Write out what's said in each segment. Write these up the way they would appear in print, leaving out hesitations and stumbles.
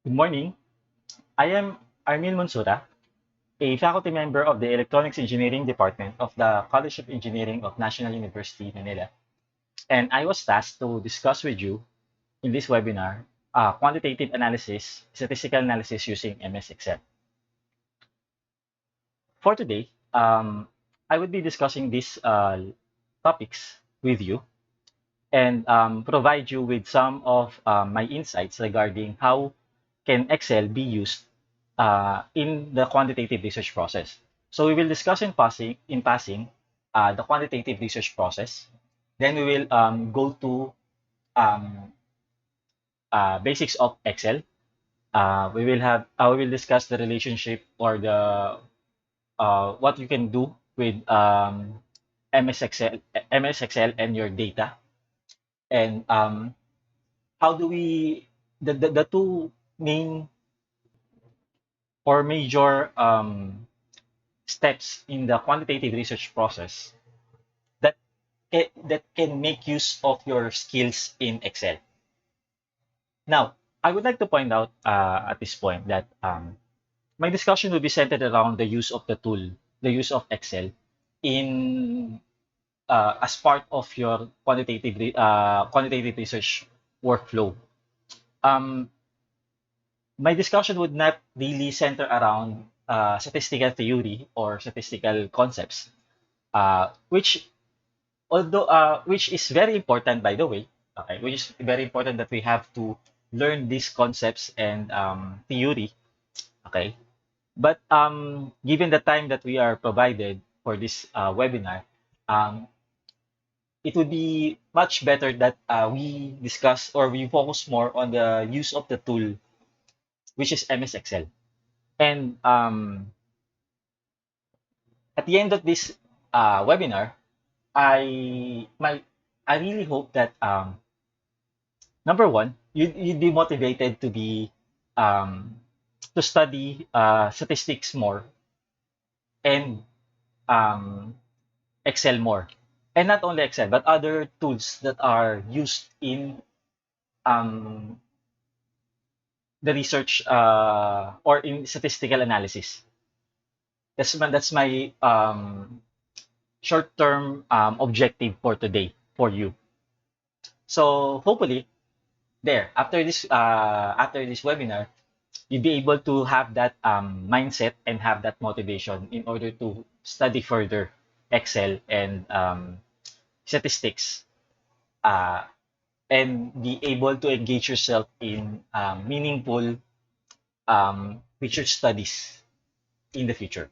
Good morning. I am Armin Monsura, a faculty member of the Electronics Engineering Department of the College of Engineering of National University, Manila. And I was tasked to discuss with you in this webinar quantitative analysis, statistical analysis using MS Excel. For today, I would be discussing these topics with you and provide you with some of my insights regarding how can Excel be used in the quantitative research process. So we will discuss in passing the quantitative research process. Then we will go to um, basics of Excel. We will discuss the relationship or the what you can do with MS Excel and your data, and how do we the two main or major steps in the quantitative research process that that can make use of your skills in Excel. Now, I would like to point out at this point that my discussion will be centered around the use of the tool, the use of Excel in as part of your quantitative research workflow. Um, my discussion would not really center around statistical theory or statistical concepts, which is very important, by the way. Okay, which is very important that we have to learn these concepts and theory. Okay, but given the time that we are provided for this webinar, um, it would be much better that we discuss or we focus more on the use of the tool, which is MS Excel. And at the end of this webinar, I my I really hope that number one, you'd be motivated um, to study statistics more and um, Excel more, and not only Excel but other tools that are used in um, the research or in statistical analysis. That's my short-term objective for today for you. So hopefully, there after this webinar, you'll be able to have that mindset and have that motivation in order to study further Excel and statistics, uh, and be able to engage yourself in meaningful research studies in the future.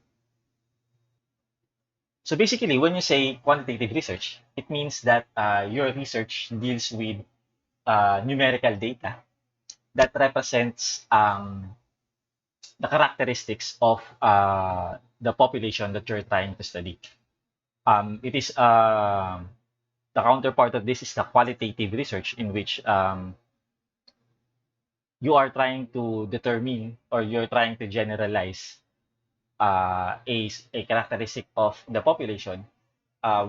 So basically, when you say quantitative research, it means that your research deals with numerical data that represents the characteristics of the population that you're trying to study. It is the counterpart of this is the qualitative research, in which you are trying to determine or you're trying to generalize a characteristic of the population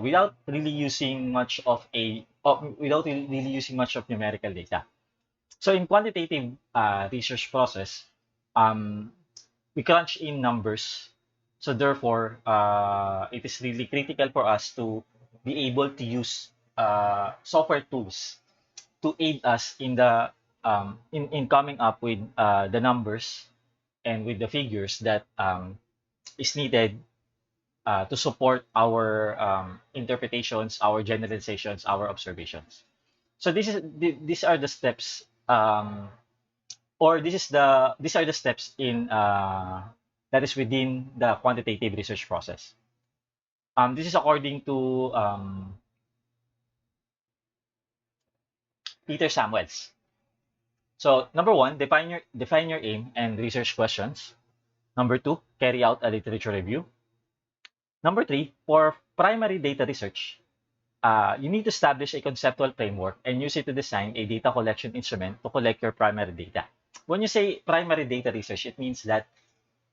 without really using much of without really using much of numerical data. So in quantitative research process, um, we crunch in numbers. So therefore, it is really critical for us to be able to use software tools to aid us in coming up with the numbers and with the figures that is needed to support our interpretations, our generalizations, our observations. So these are the steps, or these are the steps in that is within the quantitative research process. This is according to Peter Samuels. So number one, define your aim and research questions. Number two, carry out a literature review. Number three, for primary data research, you need to establish a conceptual framework and use it to design a data collection instrument to collect your primary data. When you say primary data research, it means that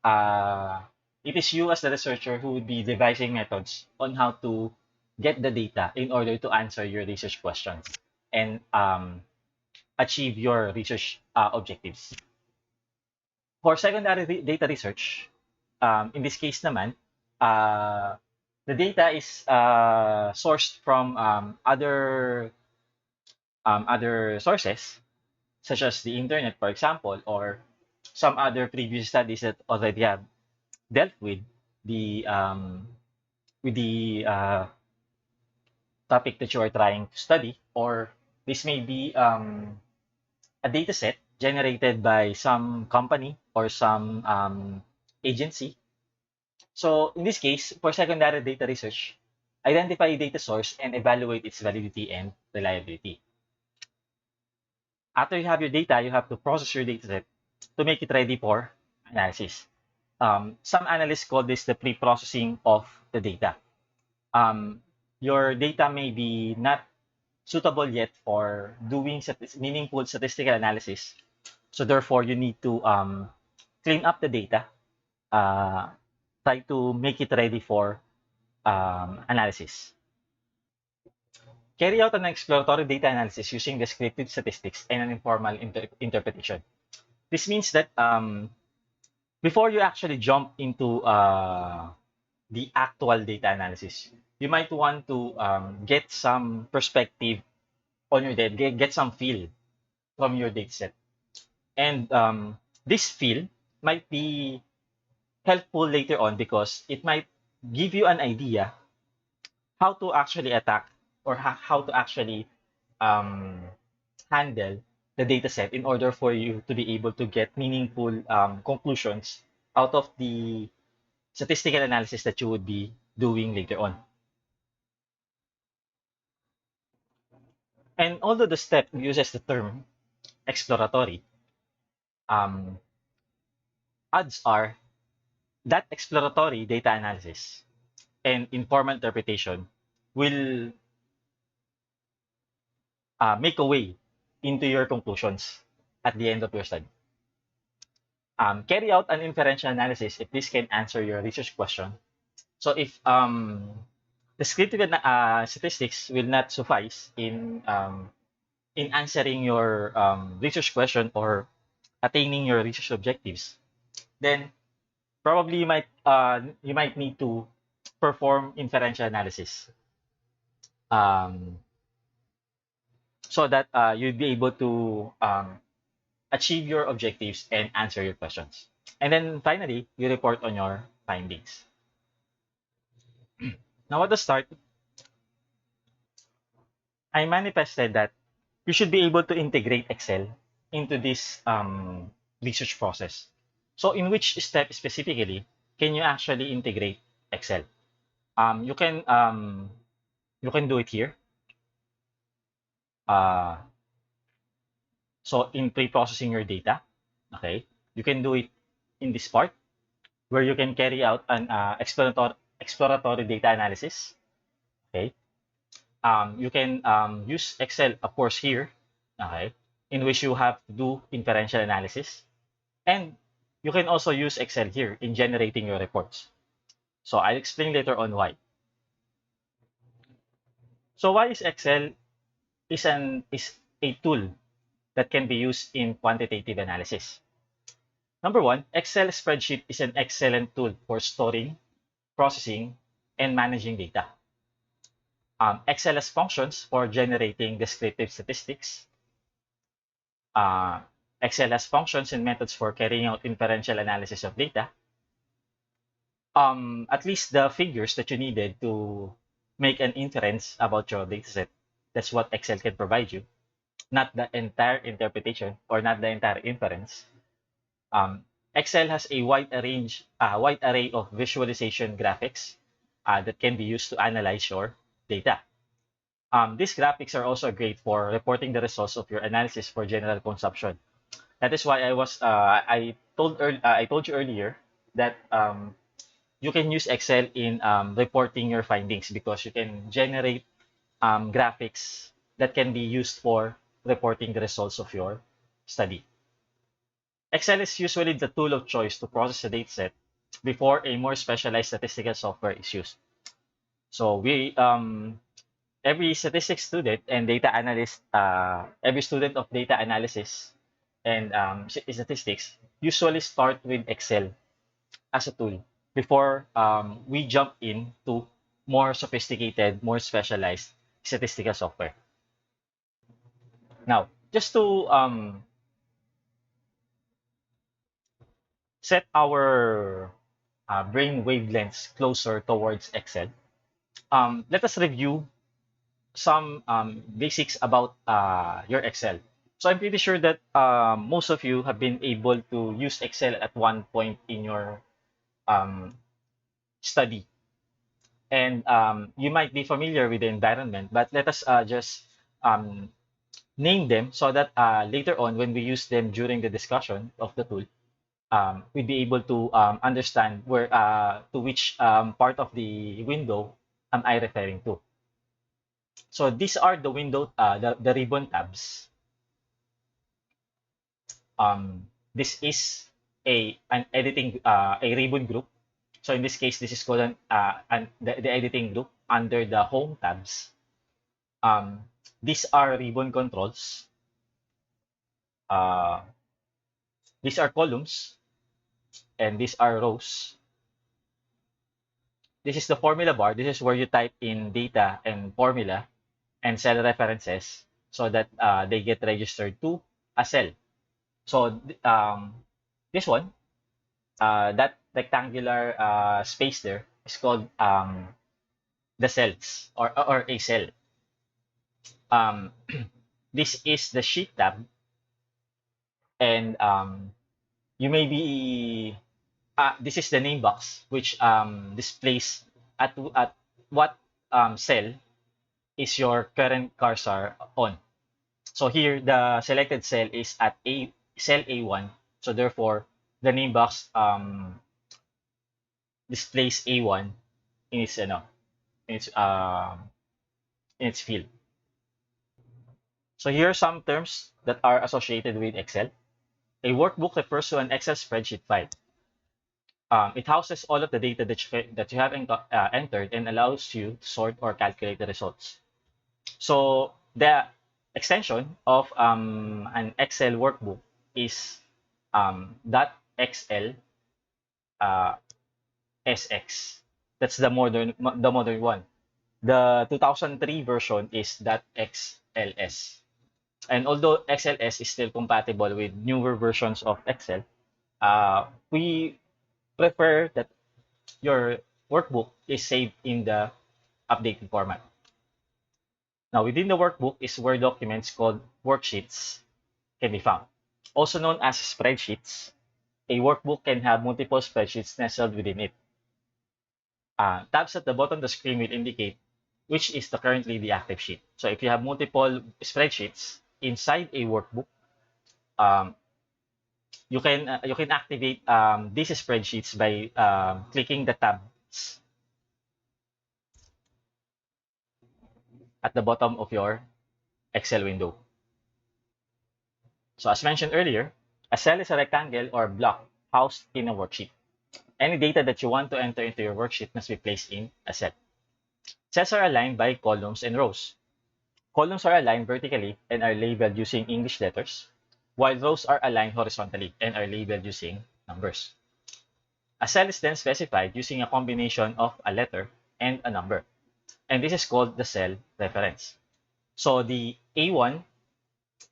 uh, it is you as the researcher who would be devising methods on how to get the data in order to answer your research questions and achieve your research objectives. For secondary data research, in this case naman, uh, the data is sourced from other sources, such as the internet, for example, or some other previous studies that already have dealt the topic that you are trying to study, or this may be a data set generated by some company or some agency. So in this case, for secondary data research, identify a data source and evaluate its validity and reliability. After you have your data, you have to process your data set to make it ready for analysis. Some analysts call this the pre-processing of the data. Um, your data may be not suitable yet for doing meaningful statistical analysis. So therefore, you need to clean up the data, uh, try to make it ready for analysis. Carry out an exploratory data analysis using descriptive statistics and an informal interpretation. This means that before you actually jump into the actual data analysis, you might want to get some perspective on your data, get some feel from your data set. And this feel might be helpful later on because it might give you an idea how to actually attack or how to actually um, handle the data set in order for you to be able to get meaningful conclusions out of the statistical analysis that you would be doing later on. And although the step uses the term exploratory, um, odds are that exploratory data analysis and informal interpretation will make a way into your conclusions at the end of your study. Carry out an inferential analysis if this can answer your research question. So if descriptive statistics will not suffice in answering your research question or attaining your research objectives, then probably you might need to perform inferential analysis um, so that you'd be able to achieve your objectives and answer your questions. And then finally, you report on your findings. Now, at the start, I manifested that you should be able to integrate Excel into this research process. So, in which step specifically can you actually integrate Excel? Um, you can um, you can do it here. Uh, so, in pre-processing your data, okay, you can do it in this part where you can carry out an exploratory data analysis. Okay, you can use Excel, of course, here, okay, in which you have to do inferential analysis. And you can also use Excel here in generating your reports. So I'll explain later on why. So why is Excel is a tool that can be used in quantitative analysis? Number one, Excel spreadsheet is an excellent tool for storing, processing, and managing data. Excel has functions for generating descriptive statistics. Uh, Excel has functions and methods for carrying out inferential analysis of data. At least the figures that you needed to make an inference about your dataset, that's what Excel can provide you, not the entire interpretation or not the entire inference. Um, Excel has a wide array of visualization graphics that can be used to analyze your data. These graphics are also great for reporting the results of your analysis for general consumption. That is why I told you earlier that you can use Excel in reporting your findings because you can generate graphics that can be used for reporting the results of your study. Excel is usually the tool of choice to process a dataset before a more specialized statistical software is used. So every statistics student and data analyst, every student of data analysis and statistics usually start with Excel as a tool before we jump into more sophisticated, more specialized statistical software. Now, just to set our brain wavelengths closer towards Excel, let us review some basics about your Excel. So I'm pretty sure that most of you have been able to use Excel at one point in your um, study. And you might be familiar with the environment, but let us just um, name them so that later on, when we use them during the discussion of the tool, we'd be able to understand where to which part of the window am I referring to. So these are the window, the ribbon tabs. This is a ribbon group. So in this case, this is called the editing group under the home tabs. Um, these are ribbon controls. Uh, these are columns, and these are rows. This is the formula bar. This is where you type in data and formula and cell references so that they get registered to a cell. So this one, that rectangular space there is called the cells or a cell. Um, this is the sheet tab, and you may be this is the name box, which displays at what cell is your current cursor on. So here the selected cell is at a cell A1, so therefore the name box displays A1 in its in its um in its field. So here are some terms that are associated with Excel. A workbook refers to an Excel spreadsheet file. It houses all of the data that you have entered and allows you to sort or calculate the results. So the extension of an Excel workbook is .xl uh, SX. That's the modern one. The 2003 version is .xls. And although XLS is still compatible with newer versions of Excel, we prefer that your workbook is saved in the updated format. Now, within the workbook is where documents called worksheets can be found. Also known as spreadsheets, a workbook can have multiple spreadsheets nestled within it. Tabs at the bottom of the screen will indicate which is currently the active sheet. So if you have multiple spreadsheets inside a workbook, um, you can activate these spreadsheets by clicking the tabs at the bottom of your Excel window. So as mentioned earlier, a cell is a rectangle or block housed in a worksheet. Any data that you want to enter into your worksheet must be placed in a cell. Cells are aligned by columns and rows. Columns are aligned vertically and are labeled using English letters, while rows are aligned horizontally and are labeled using numbers. A cell is then specified using a combination of a letter and a number, and this is called the cell reference. So the A1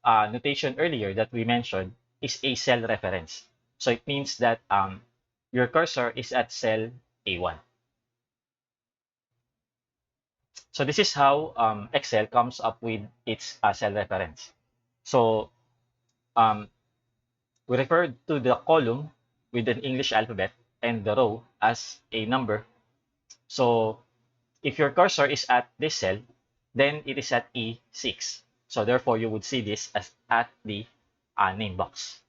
notation earlier that we mentioned is a cell reference. So it means that your cursor is at cell A1. So this is how Excel comes up with its cell reference. So um, we refer to the column with an English alphabet and the row as a number. So if your cursor is at this cell, then it is at E6. So therefore, you would see this as at the name box.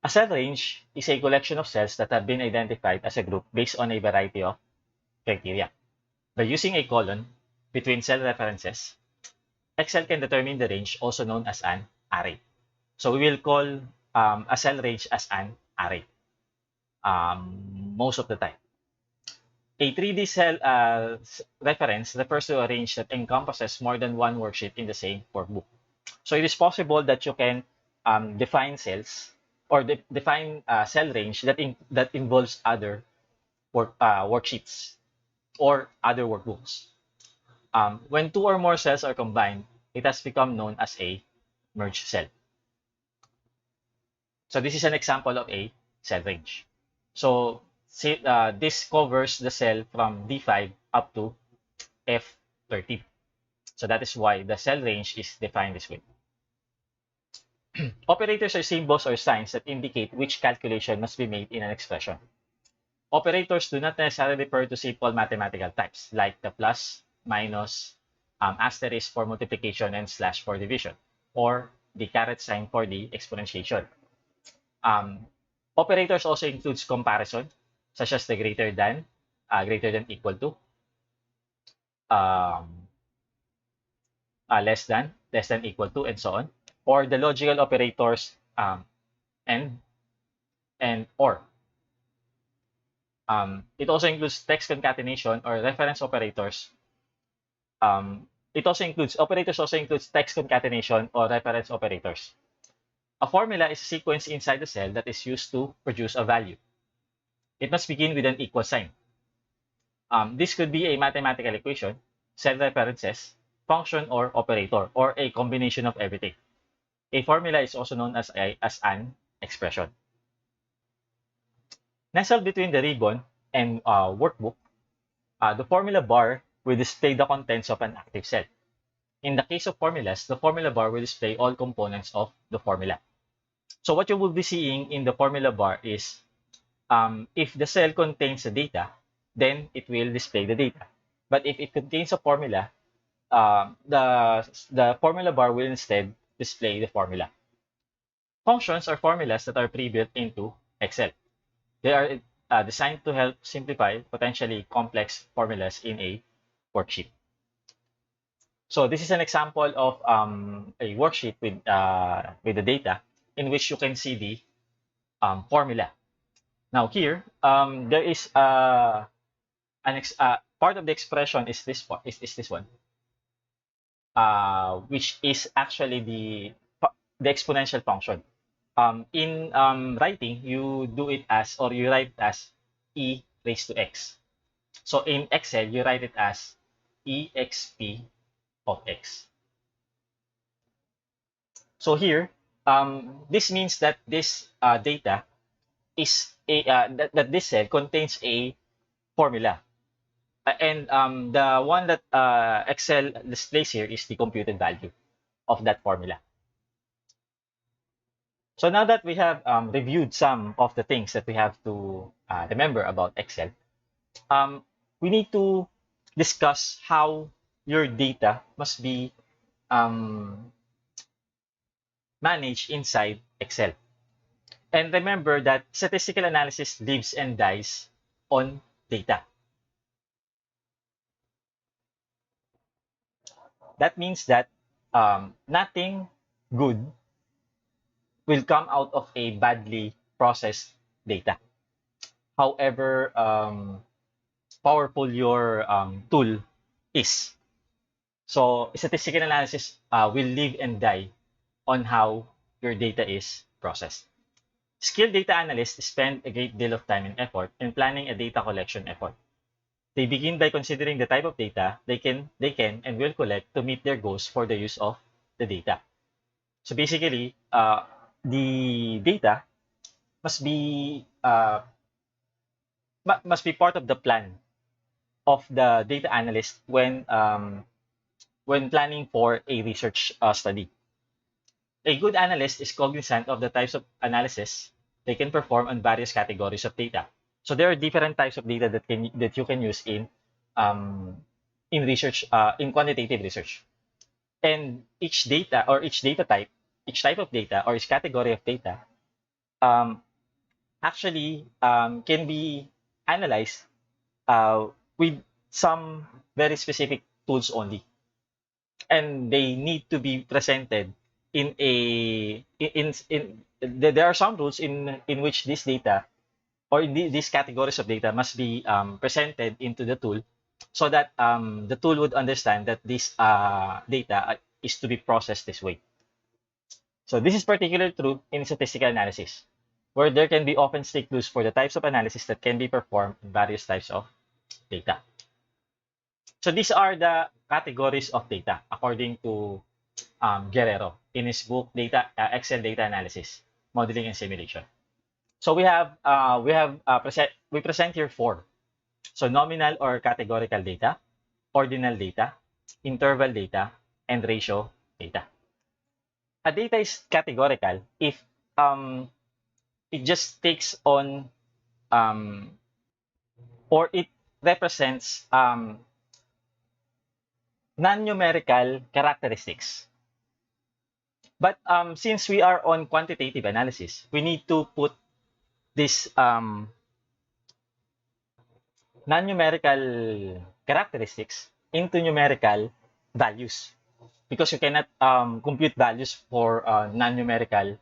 A cell range is a collection of cells that have been identified as a group based on a variety of criteria. By using a colon between cell references, Excel can determine the range, also known as an array. So we will call a cell range as an array most of the time. A 3D cell reference refers to a range that encompasses more than one worksheet in the same workbook. So it is possible that you can define cells or define cell range that involves other worksheets or other workbooks. When two or more cells are combined, it has become known as a merged cell. So this is an example of a cell range. So this covers the cell from D5 up to F13. So that is why the cell range is defined this way. Operators are symbols or signs that indicate which calculation must be made in an expression. Operators do not necessarily refer to simple mathematical types like the plus, minus, asterisk for multiplication, and slash for division, or the caret sign for the exponentiation. Operators also includes comparison, such as the greater than, equal to, um, less than, equal to, and so on, or the logical operators and or. It also includes text concatenation or reference operators. Operators also includes text concatenation or reference operators. A formula is a sequence inside the cell that is used to produce a value. It must begin with an equal sign. This could be a mathematical equation, cell references, function or operator, or a combination of everything. A formula is also known as an expression. Nestled between the ribbon and workbook, the formula bar will display the contents of an active cell. In the case of formulas, the formula bar will display all components of the formula. So what you will be seeing in the formula bar is if the cell contains the data, then it will display the data. But if it contains a formula, the formula bar will instead display the formula. Functions are formulas that are pre-built into Excel. They are designed to help simplify potentially complex formulas in a worksheet. So this is an example of a worksheet with the data in which you can see the formula. Now here, there is part of the expression is this one, which is actually the exponential function. In writing, you do it as, or you write it as e raised to x. So in Excel, you write it as exp of x. So here, this means that this data is that this cell contains a formula. And the one that Excel displays here is the computed value of that formula. So now that we have reviewed some of the things that we have to remember about Excel, we need to discuss how your data must be managed inside Excel. And remember that statistical analysis lives and dies on data. That means that nothing good will come out of a badly processed data. However powerful your tool is. So statistical analysis will live and die on how your data is processed. Skilled data analysts spend a great deal of time and effort in planning a data collection effort. They begin by considering the type of data they can and will collect to meet their goals for the use of the data. So basically, the data must be part of the plan of the data analyst when planning for a research study. A good analyst is cognizant of the types of analysis they can perform on various categories of data. So there are different types of data that you can use in research, in quantitative research. And each type of data or each category of data actually can be analyzed with some very specific tools only. And they need to be presented in there are some rules in which this data or these categories of data must be presented into the tool so that the tool would understand that this data is to be processed this way. So this is particularly true in statistical analysis, where there can be often strict clues for the types of analysis that can be performed in various types of data. So these are the categories of data according to Guerrero in his book Excel Data Analysis, Modeling and Simulation. So we present here four. So nominal or categorical data, ordinal data, interval data, and ratio data. A data is categorical if it just takes on um, or it represents non-numerical characteristics. But since we are on quantitative analysis, we need to put this non-numerical characteristics into numerical values because you cannot compute values for non-numerical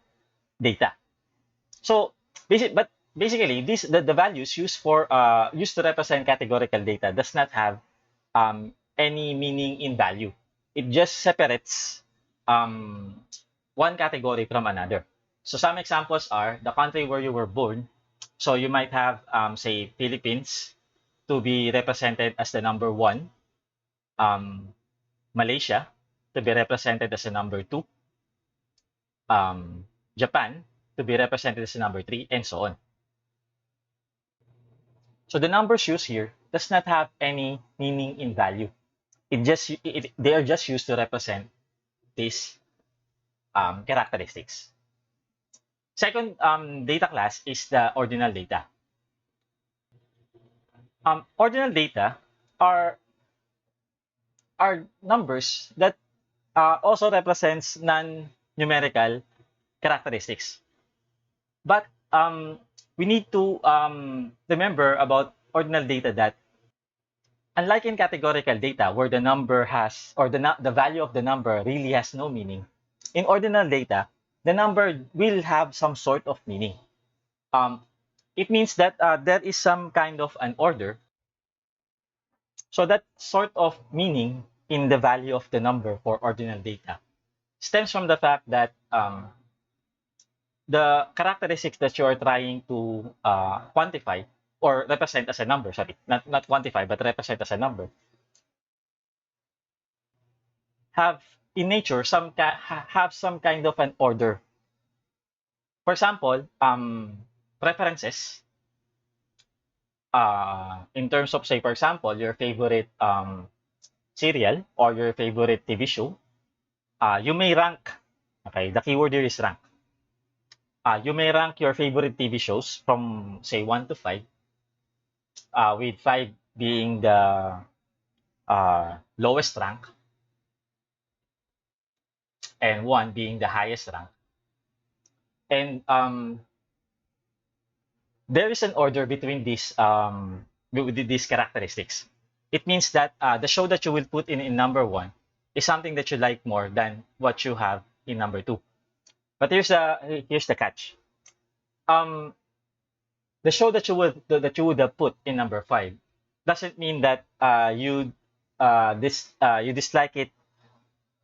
data. So basically the values used to represent categorical data does not have any meaning in value. It just separates one category from another. So some examples are the country where you were born. So you might have say Philippines to be represented as the number one, Malaysia to be represented as the number two, Japan to be represented as the number three, and so on. So the numbers used here does not have any meaning in value. They are just used to represent these characteristics. Second data class is the ordinal data. Ordinal data are numbers that also represents non-numerical characteristics. But we need to remember about ordinal data that unlike in categorical data where the number has or the value of the number really has no meaning, in ordinal data, the number will have some sort of meaning. It means that there is some kind of an order. So that sort of meaning in the value of the number for ordinal data stems from the fact that the characteristics that you are trying to quantify or represent as a number, sorry, not quantify, but represent as a number, have in nature have some kind of an order. For example, preferences, in terms of, say, for example, your favorite serial or your favorite TV show, you may rank, okay, the keyword here is rank. You may rank your favorite TV shows from, say, 1 to 5, with 5 being the lowest rank and 1 being the highest rank. And there is an order between these characteristics. It means that the show that you will put in number 1 is something that you like more than what you have in number 2. But here's the catch. The show that you would have put in number 5 doesn't mean that you dislike it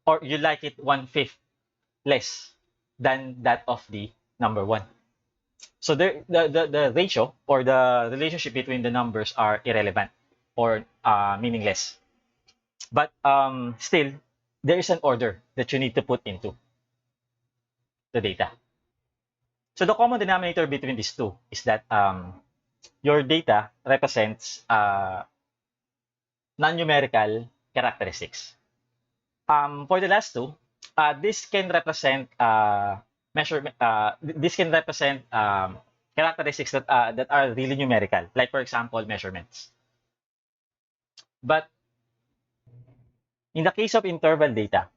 or you like it 1/5 less than that of the number 1. So the ratio or the relationship between the numbers are irrelevant or meaningless. But still, there is an order that you need to put into the data. So the common denominator between these two is that your data represents non-numerical characteristics. For the last two, this can represent measurement. This can represent characteristics that are really numerical, like for example measurements. But in the case of interval data,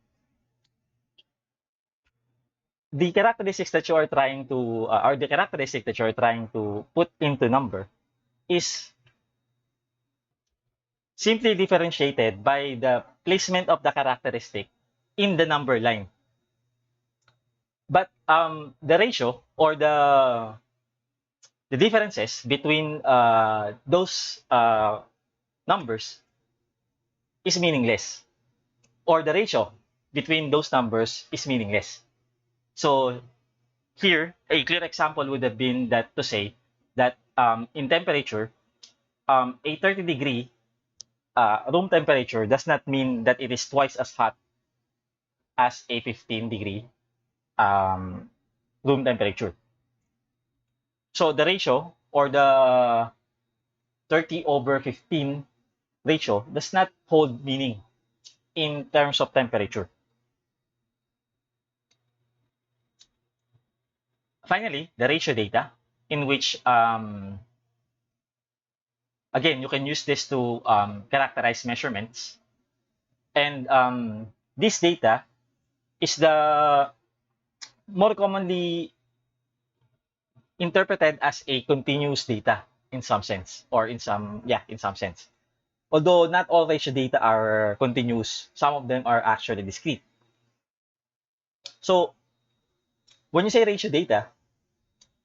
the characteristics that you are trying to, or the characteristic that you are trying to put into number is simply differentiated by the placement of the characteristic in the number line. But the ratio or the differences between those numbers is meaningless, or the ratio between those numbers is meaningless. So here, a clear example would have been that to say that in temperature, a 30-degree room temperature does not mean that it is twice as hot as a 15-degree um, room temperature. So the ratio or the 30/15 ratio does not hold meaning in terms of temperature. Finally, the ratio data, in which, again, you can use this to characterize measurements. And this data is the more commonly interpreted as a continuous data in some sense, or in some sense. Although not all ratio data are continuous, some of them are actually discrete. So when you say ratio data,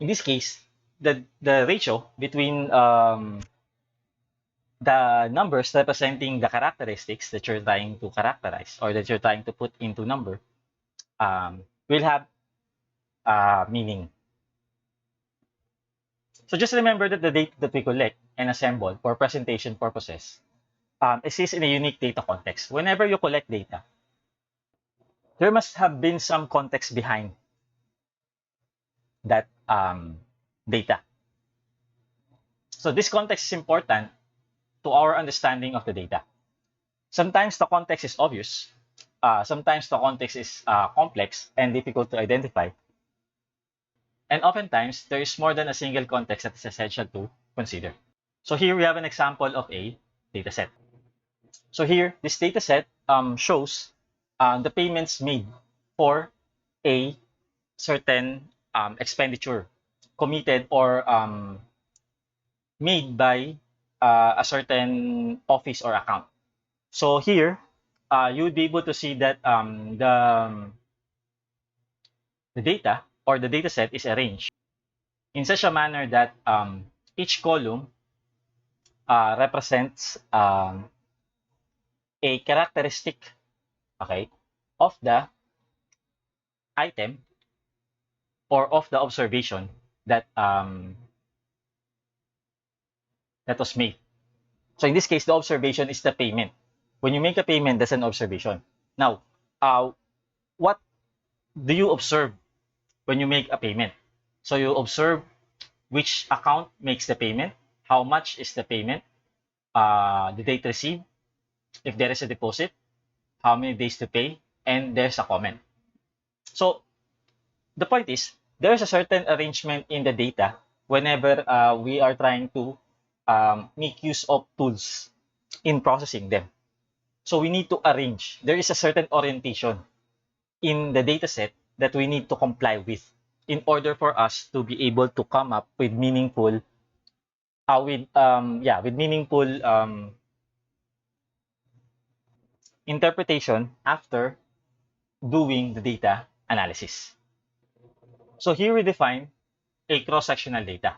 in this case, the ratio between the numbers representing the characteristics that you're trying to characterize or that you're trying to put into number will have meaning. So just remember that the data that we collect and assemble for presentation purposes exists in a unique data context. Whenever you collect data, there must have been some context behind that data. So this context is important to our understanding of the data. Sometimes the context is obvious. Sometimes the context is complex and difficult to identify. And oftentimes, there is more than a single context that is essential to consider. So here we have an example of a dataset. So here, this dataset shows the payments made for a certain expenditure committed or made by a certain office or account. So here, you would be able to see that the data or the dataset is arranged in such a manner that each column represents a characteristic, okay, of the item or of the observation that that was made. So in this case, the observation is the payment. When you make a payment, that's an observation. Now, what do you observe when you make a payment? So you observe which account makes the payment, how much is the payment, the date received, if there is a deposit, how many days to pay, and there's a comment. So the point is, there's a certain arrangement in the data whenever we are trying to make use of tools in processing them. So we need to arrange. There is a certain orientation in the data set that we need to comply with in order for us to be able to come up with meaningful with meaningful interpretation after doing the data analysis. So here we define a cross-sectional data.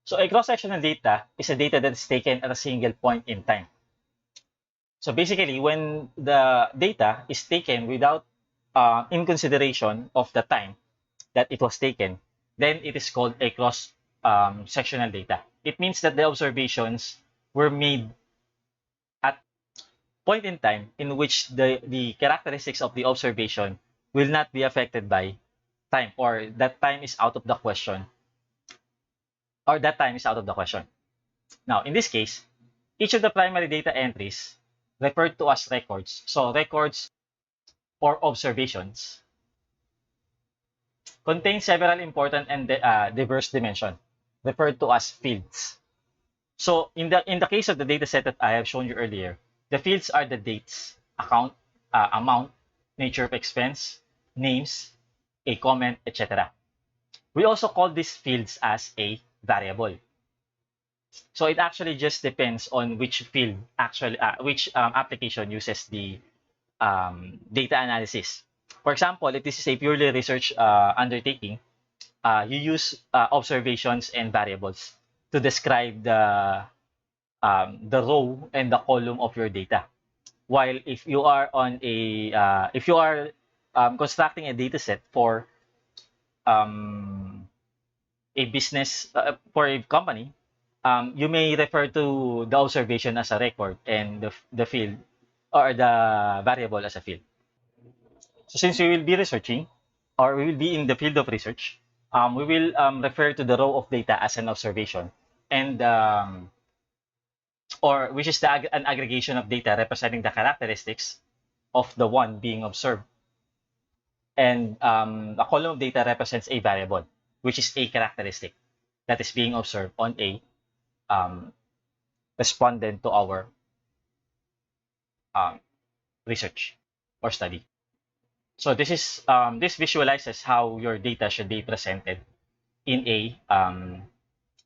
So a cross-sectional data is a data that is taken at a single point in time. So basically, when the data is taken without in consideration of the time that it was taken, then it is called a cross-sectional data. It means that the observations were made at point in time in which the characteristics of the observation will not be affected by time, or that time is out of the question, Now, in this case, each of the primary data entries referred to as records, so records or observations, contain several important and diverse dimensions referred to as fields. So in the case of the data set that I have shown you earlier, the fields are the dates, account, amount, nature of expense, names, a comment, etc. We also call these fields as a variable. So it actually just depends on which field which application uses the data analysis. For example, if this is a purely research undertaking, you use observations and variables to describe the row and the column of your data. While if you are on a if you are constructing a data set for a business for a company, you may refer to the observation as a record and the field or the variable as a field. So since we will be researching or we will be in the field of research, we will refer to the row of data as an observation and or which is an aggregation of data representing the characteristics of the one being observed. And a column of data represents a variable, which is a characteristic that is being observed on a um, respondent to our um, research or study. So this visualizes how your data should be presented in a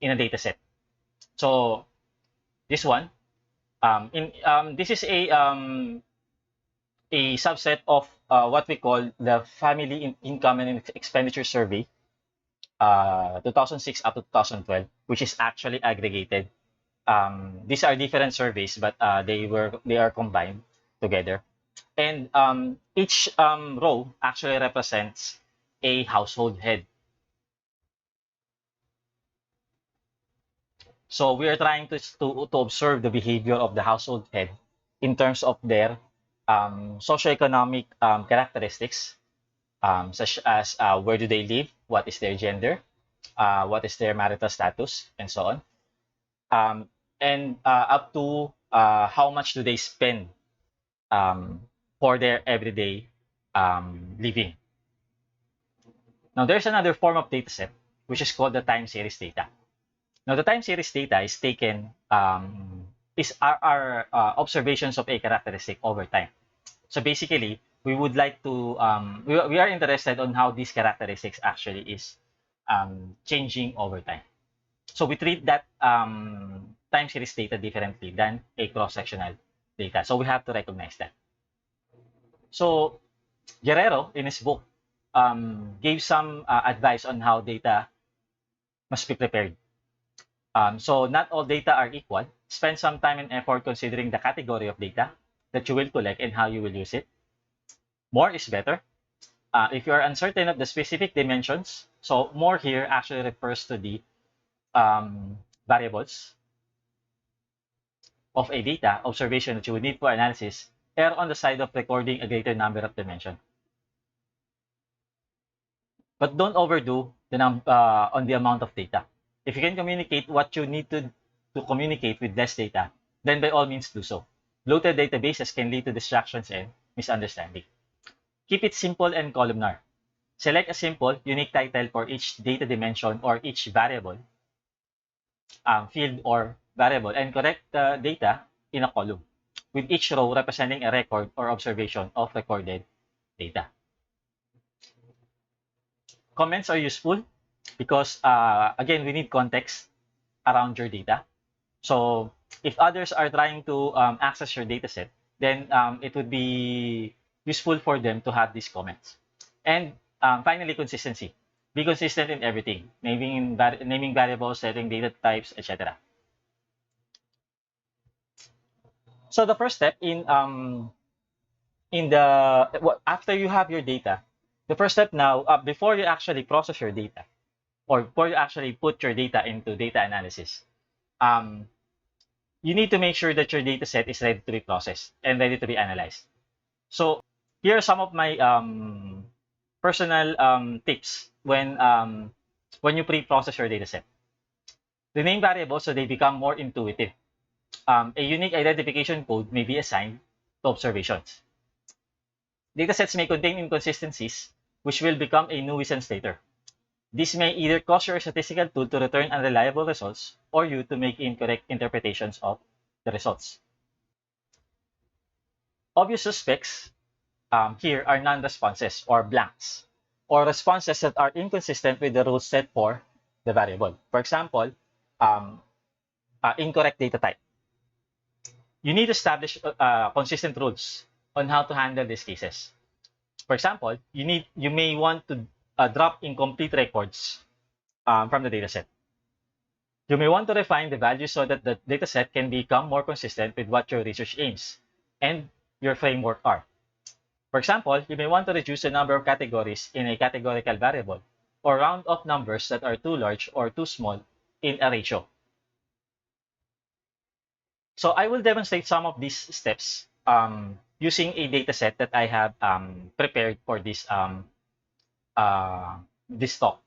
data set. So this one this is a subset of what we call the Family Income and Expenditure Survey 2006 up to 2012, which is actually aggregated. These are different surveys, but they are combined together. And each row actually represents a household head. So we are trying to observe the behavior of the household head in terms of their socioeconomic characteristics, such as where do they live, what is their gender, what is their marital status, and so on. And up to how much do they spend um, for their everyday living. Now, there's another form of data set, which is called the time series data. Now, the time series data is taken, is our observations of a characteristic over time. So basically, we would like to, we are interested on how these characteristics actually is changing over time. So we treat that time series data differently than a cross-sectional data. So we have to recognize that. So Guerrero, in his book, gave some advice on how data must be prepared. So not all data are equal. Spend some time and effort considering the category of data that you will collect and how you will use it. More is better. If you are uncertain of the specific dimensions, so more here actually refers to the variables of a data observation that you would need for analysis, err on the side of recording a greater number of dimensions. But don't overdo on the amount of data. If you can communicate what you need to communicate with less data, then by all means do so. Bloated databases can lead to distractions and misunderstanding. Keep it simple and columnar. Select a simple, unique title for each data dimension or each variable, field or variable, and correct the data in a column, with each row representing a record or observation of recorded data. Comments are useful because, again, we need context around your data. So if others are trying to access your data set, then it would be useful for them to have these comments. And finally, consistency. Be consistent in everything, naming variables, setting data types, etc. So the first step in the after you have your data, the first step now, before you actually process your data or before you actually put your data into data analysis, you need to make sure that your data set is ready to be processed and ready to be analyzed. So here are some of my personal tips when you pre-process your data set. Rename variables so they become more intuitive. A unique identification code may be assigned to observations. Datasets may contain inconsistencies, which will become a nuisance later. This may either cause your statistical tool to return unreliable results or you to make incorrect interpretations of the results. Obvious suspects here are non-responses or blanks, or responses that are inconsistent with the rules set for the variable. For example, incorrect data type. You need to establish consistent rules on how to handle these cases. For example, you may want to drop incomplete records from the dataset. You may want to refine the values so that the dataset can become more consistent with what your research aims and your framework are. For example, you may want to reduce the number of categories in a categorical variable or round off numbers that are too large or too small in a ratio. So I will demonstrate some of these steps using a data set that I have prepared for this talk.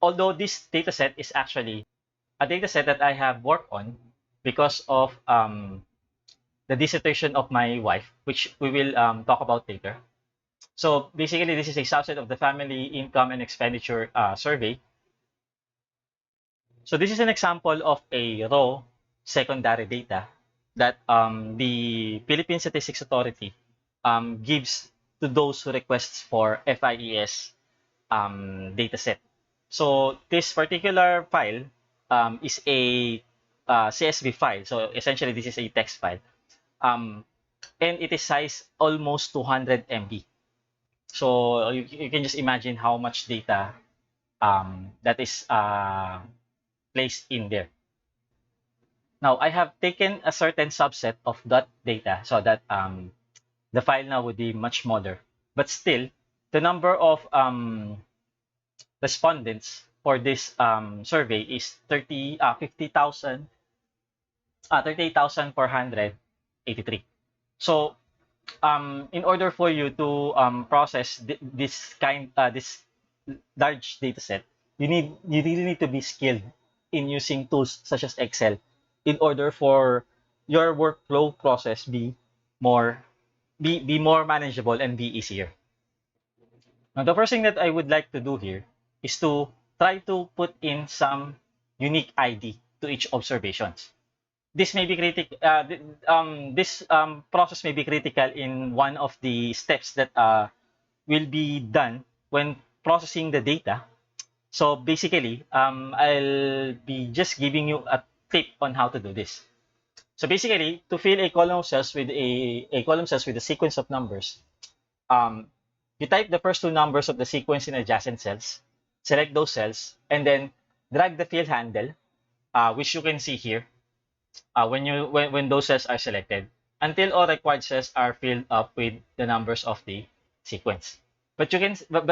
Although this data set is actually a data set that I have worked on because of the dissertation of my wife, which we will talk about later. So basically, this is a subset of the family income and expenditure survey. So this is an example of a raw secondary data that the Philippine Statistics Authority gives to those who requests for FIES data set. So this particular file is a CSV file. So essentially, this is a text file. And it is size almost 200 MB. So you can just imagine how much data that is placed in there. Now, I have taken a certain subset of that data so that the file now would be much smaller. But still, the number of respondents for this survey is 50,000, 38,483. So, in order for you to process this large data set, you really need to be skilled in using tools such as Excel in order for your workflow process be more manageable and be easier. Now, the first thing that I would like to do here is to try to put in some unique ID to each observations. This may be this process may be critical in one of the steps that will be done when processing the data. So basically, I'll be just giving you a tip on how to do this. So basically, to fill a column cells with a column cells with a sequence of numbers, um, you type the first two numbers of the sequence in adjacent cells, select those cells, and then drag the fill handle, which you can see here when those cells are selected, until all required cells are filled up with the numbers of the sequence. But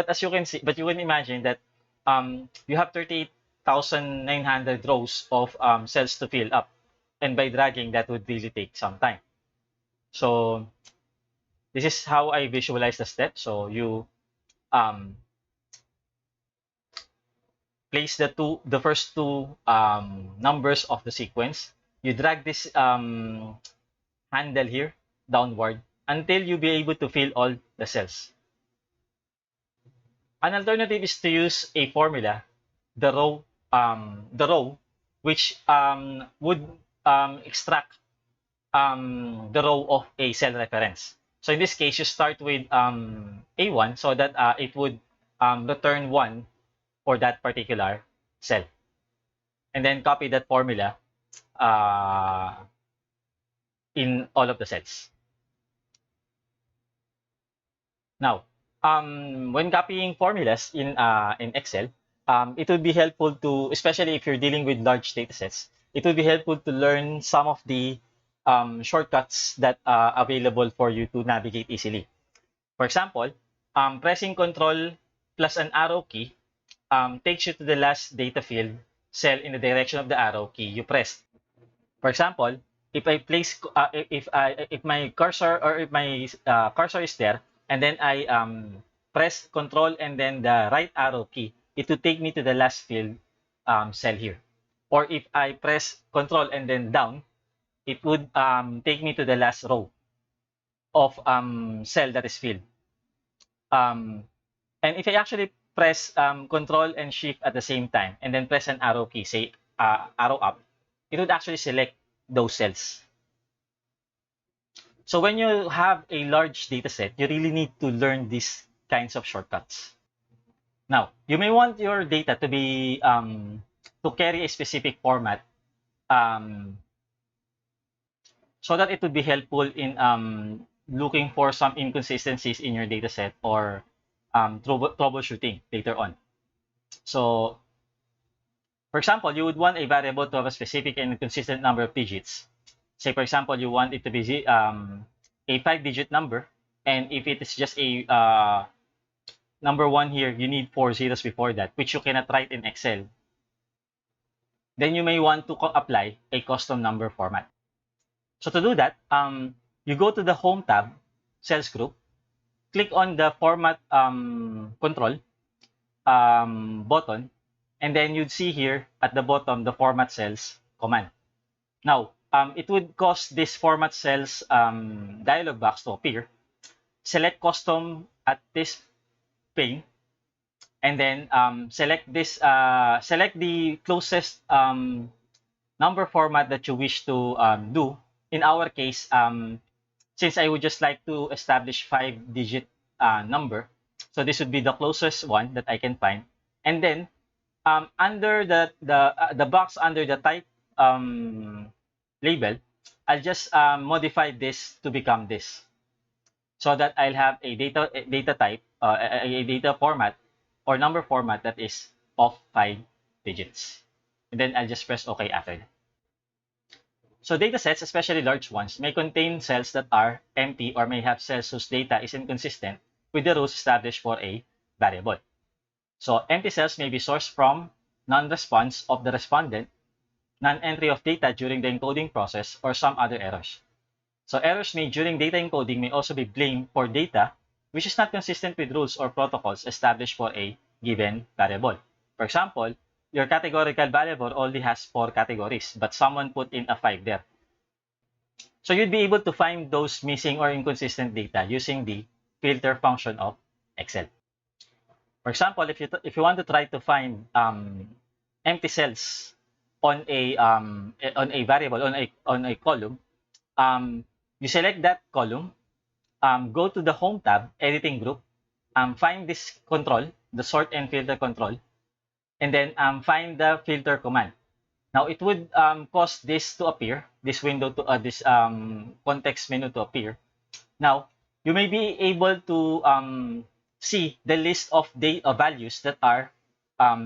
as you can see, but you can imagine that you have 38,900 rows of cells to fill up, and by dragging that would really take some time. So this is how I visualize the step. So you um, place the first two numbers of the sequence. You drag this handle here downward until you be able to fill all the cells. An alternative is to use a formula, the row which would extract the row of a cell reference. So in this case, you start with A1 so that it would return 1 for that particular cell. And then copy that formula uh, in all of the cells. Now, when copying formulas in Excel, it would be helpful to, especially if you're dealing with large data sets, it would be helpful to learn some of the shortcuts that are available for you to navigate easily. For example, pressing Control plus an arrow key takes you to the last data field cell in the direction of the arrow key you pressed. For example, if I place if my cursor or if my cursor is there and then I press Control and then the right arrow key, it will take me to the last field cell here. Or if I press Control and then down, it would take me to the last row of cell that is filled. And if I actually press Control and Shift at the same time and then press an arrow key, say arrow up, it would actually select those cells. So when you have a large data set, you really need to learn these kinds of shortcuts. Now, you may want your data to be to carry a specific format so that it would be helpful in looking for some inconsistencies in your data set or troubleshooting later on. So, for example, you would want a variable to have a specific and consistent number of digits. Say, for example, you want it to be a 5-digit number, and if it is just number one here, you need 4 zeros before that, which you cannot write in Excel. Then you may want to apply a custom number format. So to do that, you go to the Home tab, Cells Group, click on the Format Control button, and then you'd see here at the bottom the Format Cells command. Now, it would cause this Format Cells dialog box to appear. Select Custom at this pane, and then select the closest number format that you wish to do. In our case, since I would just like to establish 5-digit number, so this would be the closest one that I can find. And then under the box under the type label, I'll just modify this to become this, so that I'll have a data type, a data format or number format that is of 5 digits. And then I'll just press OK after that. So data sets, especially large ones, may contain cells that are empty or may have cells whose data is inconsistent with the rules established for a variable. So empty cells may be sourced from non-response of the respondent, non-entry of data during the encoding process, or some other errors. So errors made during data encoding may also be blamed for data which is not consistent with rules or protocols established for a given variable. For example, your categorical variable only has 4 categories, but someone put in a 5 there. So you'd be able to find those missing or inconsistent data using the filter function of Excel. For example, if you want to try to find empty cells on a variable on a column, you select that column, go to the Home tab, Editing Group, find this control, the Sort and Filter control, and then find the filter command. Now it would cause this to appear, this window to this context menu to appear. Now you may be able to see the list of data values that are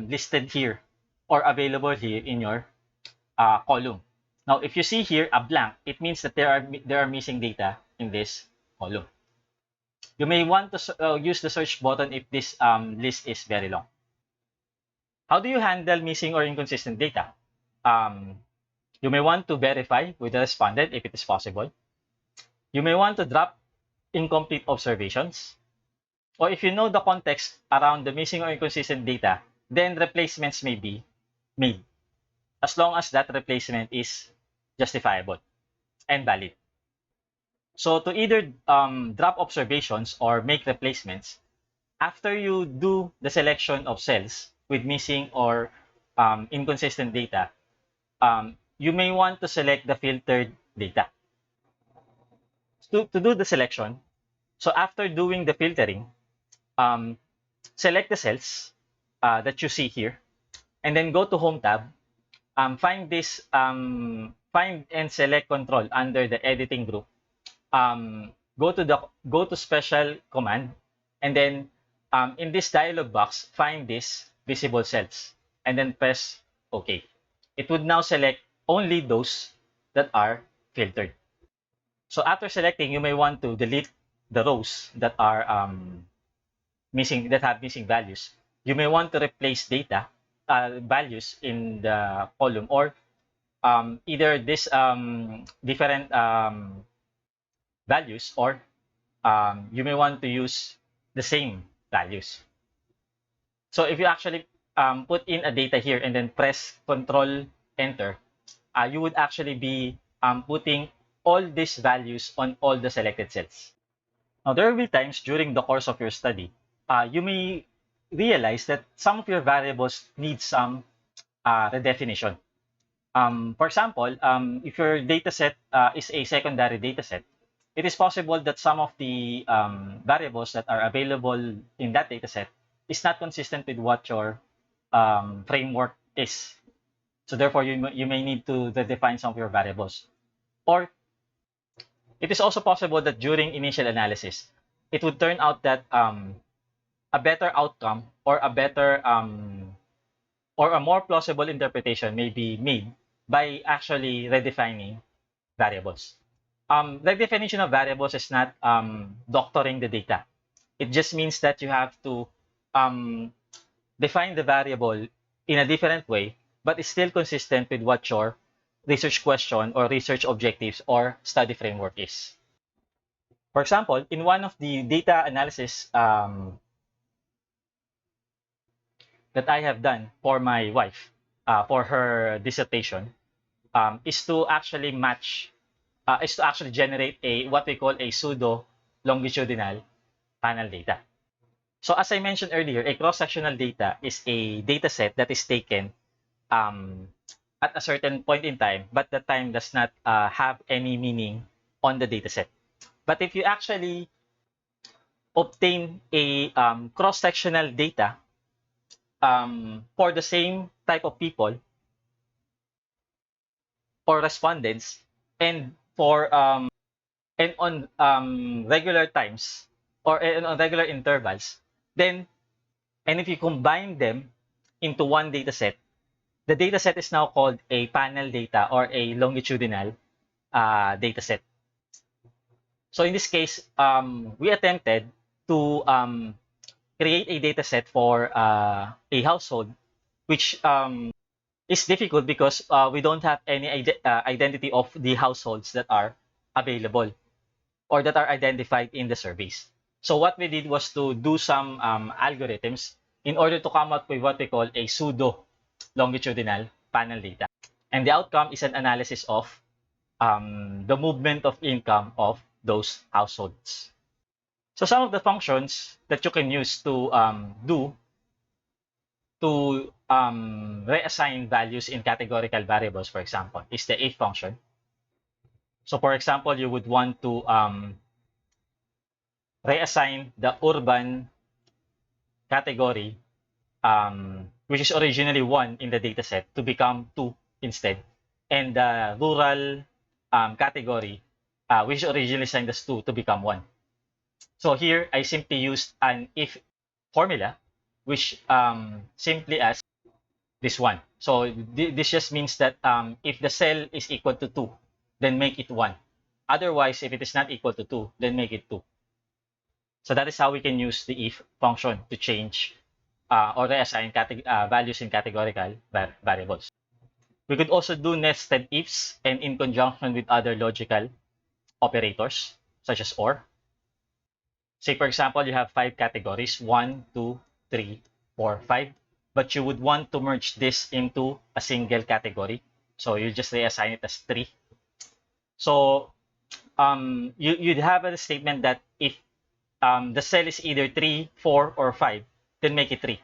listed here or available here in your column. Now if you see here a blank, it means that there are missing data in this column. You may want to use the search button if this list is very long. How do you handle missing or inconsistent data? You may want to verify with the respondent if it is possible. You may want to drop incomplete observations. Or if you know the context around the missing or inconsistent data, then replacements may be made, as long as that replacement is justifiable and valid. So to either drop observations or make replacements, after you do the selection of cells with missing or inconsistent data, you may want to select the filtered data. To do the selection, so after doing the filtering, select the cells that you see here, and then go to Home tab, find this find and select control under the editing group, go to special command, and then in this dialog box, find this visible cells, and then press OK. It would now select only those that are filtered. So after selecting, you may want to delete the rows that are that have missing values. You may want to replace data values in the column, or either this different values, or you may want to use the same values. So if you actually put in a data here and then press Control Enter, you would actually be putting all these values on all the selected cells. Now, there will be times during the course of your study, you may realize that some of your variables need some redefinition. For example, if your data set is a secondary data set, it is possible that some of the variables that are available in that data set is not consistent with what your framework is. So therefore, you may need to redefine some of your variables. Or it is also possible that during initial analysis, it would turn out that a better outcome, or a better or a more plausible interpretation may be made by actually redefining variables. Redefinition of variables is not doctoring the data. It just means that you have to define the variable in a different way, but it's still consistent with what your research question or research objectives or study framework is. For example, in one of the data analysis that I have done for my wife for her dissertation is to actually generate a what we call a pseudo longitudinal panel data. So as I mentioned earlier, a cross-sectional data is a data set that is taken um, at a certain point in time, but the time does not have any meaning on the data set. But if you actually obtain a cross-sectional data for the same type of people or respondents and for and on regular times or on regular intervals, then and if you combine them into one data set, the data set is now called a panel data or a longitudinal data set. So in this case, we attempted to create a data set for a household, which is difficult because we don't have any identity of the households that are available or that are identified in the surveys. So what we did was to do some algorithms in order to come up with what we call a pseudo longitudinal panel data. And the outcome is an analysis of the movement of income of those households. So some of the functions that you can use to do to reassign values in categorical variables, for example, is the if function. So for example, you would want to reassign the urban category, which is originally 1 in the dataset, to become 2 instead. And the rural category, which is originally assigned as 2, to become 1. So here, I simply used an if formula, which simply as this one. So this just means that if the cell is equal to 2, then make it 1. Otherwise, if it is not equal to 2, then make it 2. So that is how we can use the if function to change or reassign values in categorical variables. We could also do nested ifs and in conjunction with other logical operators, such as OR. Say, for example, you have 5 categories, 1, 2, 3, 4, 5, but you would want to merge this into a single category. So you just reassign it as 3. So you'd have a statement that if the cell is either 3, 4, or 5, then make it 3.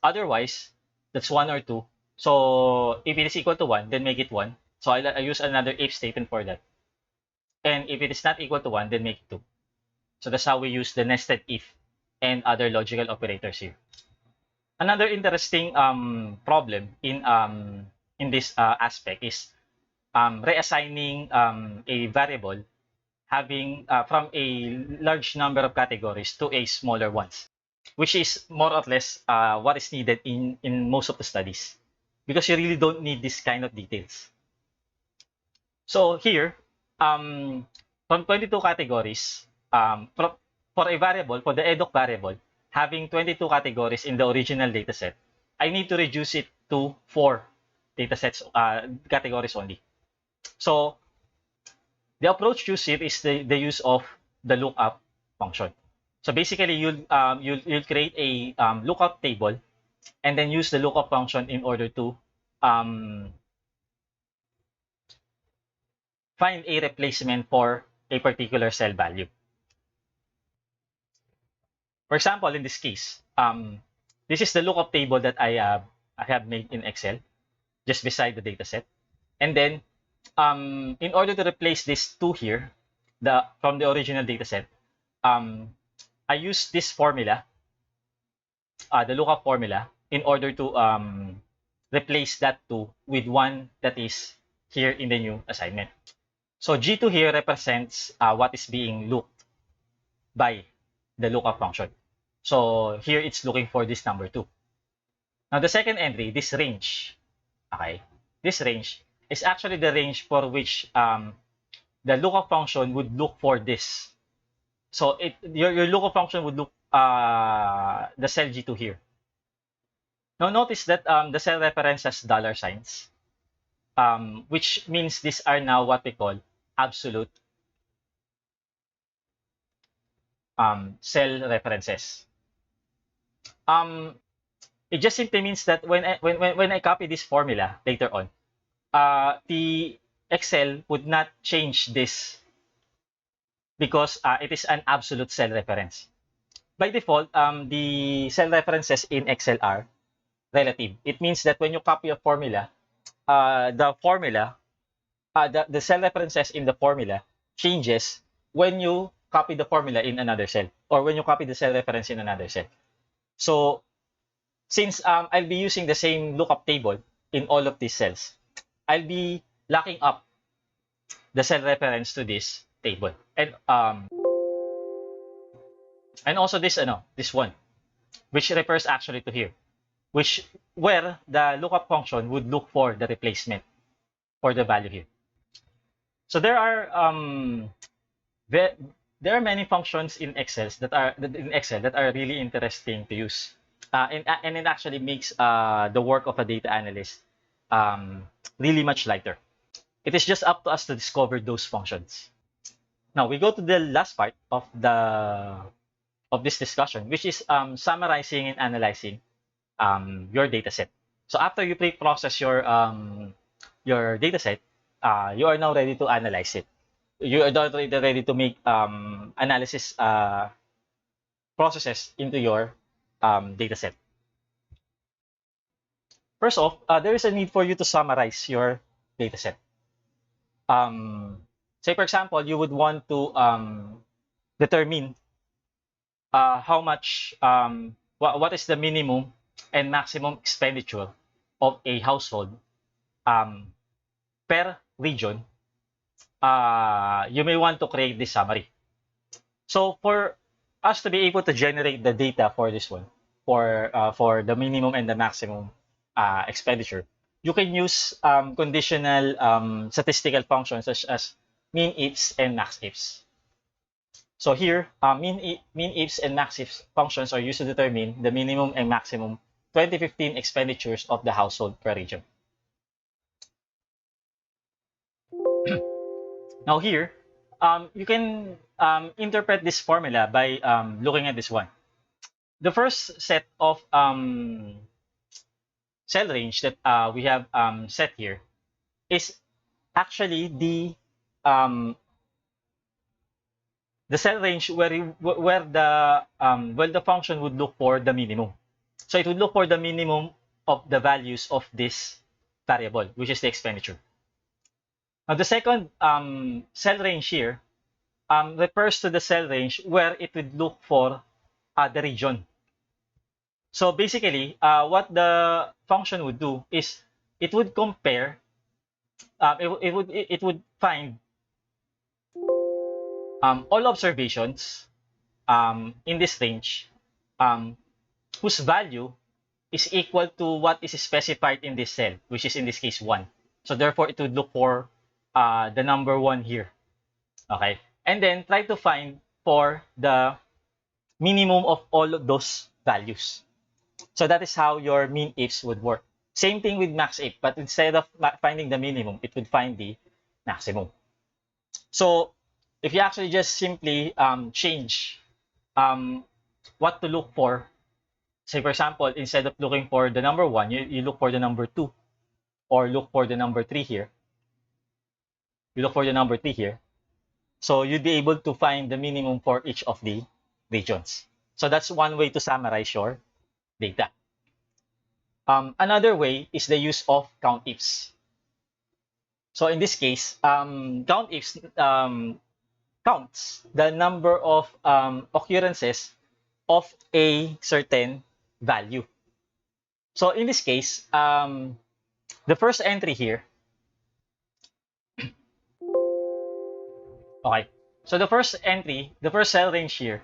Otherwise, that's 1 or 2. So if it is equal to 1, then make it 1. So I use another if statement for that. And if it is not equal to 1, then make it 2. So that's how we use the nested if and other logical operators here. Another interesting problem in this aspect is reassigning a variable having from a large number of categories to a smaller ones, which is more or less what is needed in most of the studies, because you really don't need this kind of details. So here, from 22 categories, for a variable, for the EDOC variable, having 22 categories in the original dataset, I need to reduce it to 4 datasets, categories only. So the approach used here is the use of the lookup function. So basically, you'll create a lookup table and then use the lookup function in order to find a replacement for a particular cell value. For example, in this case, this is the lookup table that I have made in Excel, just beside the dataset. And then, in order to replace this 2 here, from the original dataset, I use this formula, the lookup formula, in order to replace that 2 with 1 that is here in the new assignment. So G2 here represents what is being looked by the lookup function. So here it's looking for this number 2. Now the second entry, this range, okay, this range is actually the range for which the lookup function would look for this. So your lookup function would look the cell G2 here. Now notice that the cell reference has dollar signs, which means these are now what we call absolute cell references. It just simply means that when I copy this formula later on, the Excel would not change this because it is an absolute cell reference. By default, the cell references in Excel are relative. It means that when you copy a formula, the cell references in the formula changes when you copy the formula in another cell or when you copy the cell reference in another cell. So since I'll be using the same lookup table in all of these cells, I'll be locking up the cell reference to this table. And also this one, which refers actually to here, which where the lookup function would look for the replacement for the value here. So there there are many functions in Excel that are really interesting to use, and it actually makes the work of a data analyst really much lighter. It is just up to us to discover those functions. Now we go to the last part of this discussion, which is summarizing and analyzing your data set. So after you pre-process your data set, you are now ready to analyze it. You are now ready to make analysis processes into your data set. First off, there is a need for you to summarize your data set. Say, for example, you would want to determine how much, what is the minimum and maximum expenditure of a household per region. You may want to create this summary. So for us to be able to generate the data for this one, for the minimum and the maximum expenditure, you can use conditional statistical functions such as min ifs and max ifs. So here, min ifs and max ifs functions are used to determine the minimum and maximum 2015 expenditures of the household per region. Now here, you can interpret this formula by looking at this one. The first set of cell range that we have set here is actually the cell range where the function would look for the minimum. So it would look for the minimum of the values of this variable, which is the expenditure. Now the second cell range here refers to the cell range where it would look for the region. So basically, what the function would do is it would compare, it would find all observations in this range whose value is equal to what is specified in this cell, which is in this case 1. So therefore, it would look for the number 1 here. Okay, and then try to find for the minimum of all of those values. So that is how your min ifs would work. Same thing with max if, but instead of finding the minimum, it would find the maximum. So if you actually just simply change what to look for, say for example, instead of looking for the number 1, you look for the number 2, or look for the number 3 here. You look for the number 3 here. So you'd be able to find the minimum for each of the regions. So that's one way to summarize your data. Another way is the use of count ifs. So in this case, count ifs counts the number of occurrences of a certain value. So in this case, the first entry here, okay, so the first entry, the first cell range here,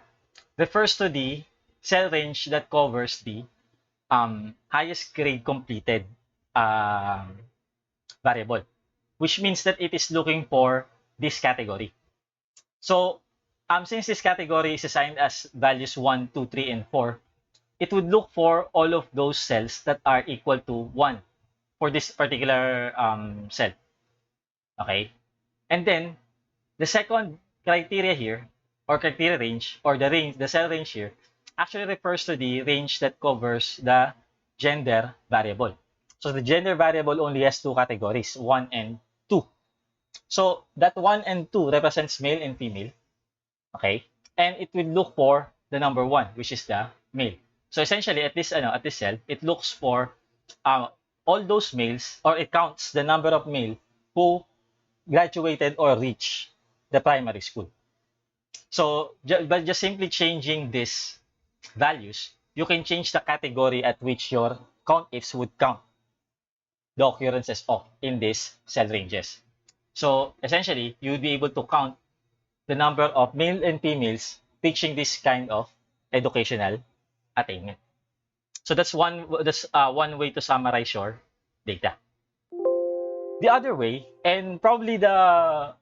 refers to the cell range that covers the highest grade completed variable, which means that it is looking for this category. So Since this category is assigned as values 1, 2, 3, and 4, it would look for all of those cells that are equal to 1 for this particular cell. Okay? And then, the second criteria here, or criteria range, or the cell range here, actually refers to the range that covers the gender variable. So the gender variable only has two categories, 1 and 2. So that 1 and 2 represents male and female. Okay? And it will look for the number 1, which is the male. So essentially, at this cell, it looks for uh, all those males, or it counts the number of male who graduated or reached the primary school. So, by just simply changing these values, you can change the category at which your countifs would count the occurrences of in these cell ranges. So, essentially, you would be able to count the number of male and females reaching this kind of educational attainment. So that's one way to summarize your data. The other way, and probably the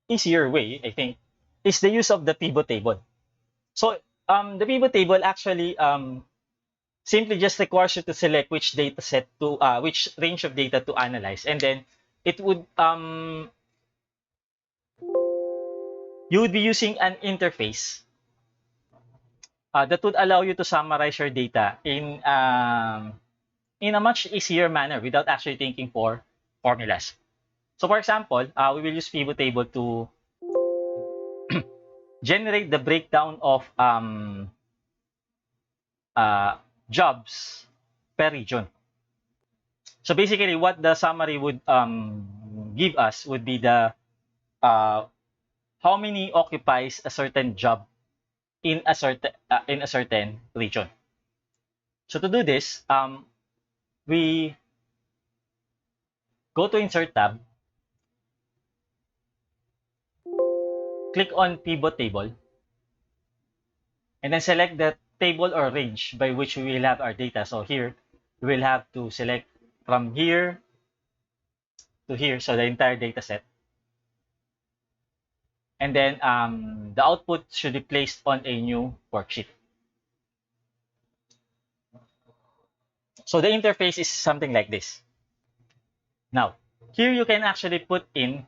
easier way, I think, is the use of the pivot table. So the pivot table actually simply just requires you to select which data set to which range of data to analyze, and then it would you would be using an interface that would allow you to summarize your data in a much easier manner without actually thinking for formulas. So for example, we will use pivot table to generate the breakdown of jobs per region. So basically, what the summary would give us would be the how many occupies a certain job in a certain region. So to do this, we go to Insert tab, click on Pivot Table, and then select the table or range by which we will have our data. So here, we will have to select from here to here, so the entire data set. And then the output should be placed on a new worksheet. So the interface is something like this. Now, here you can actually put in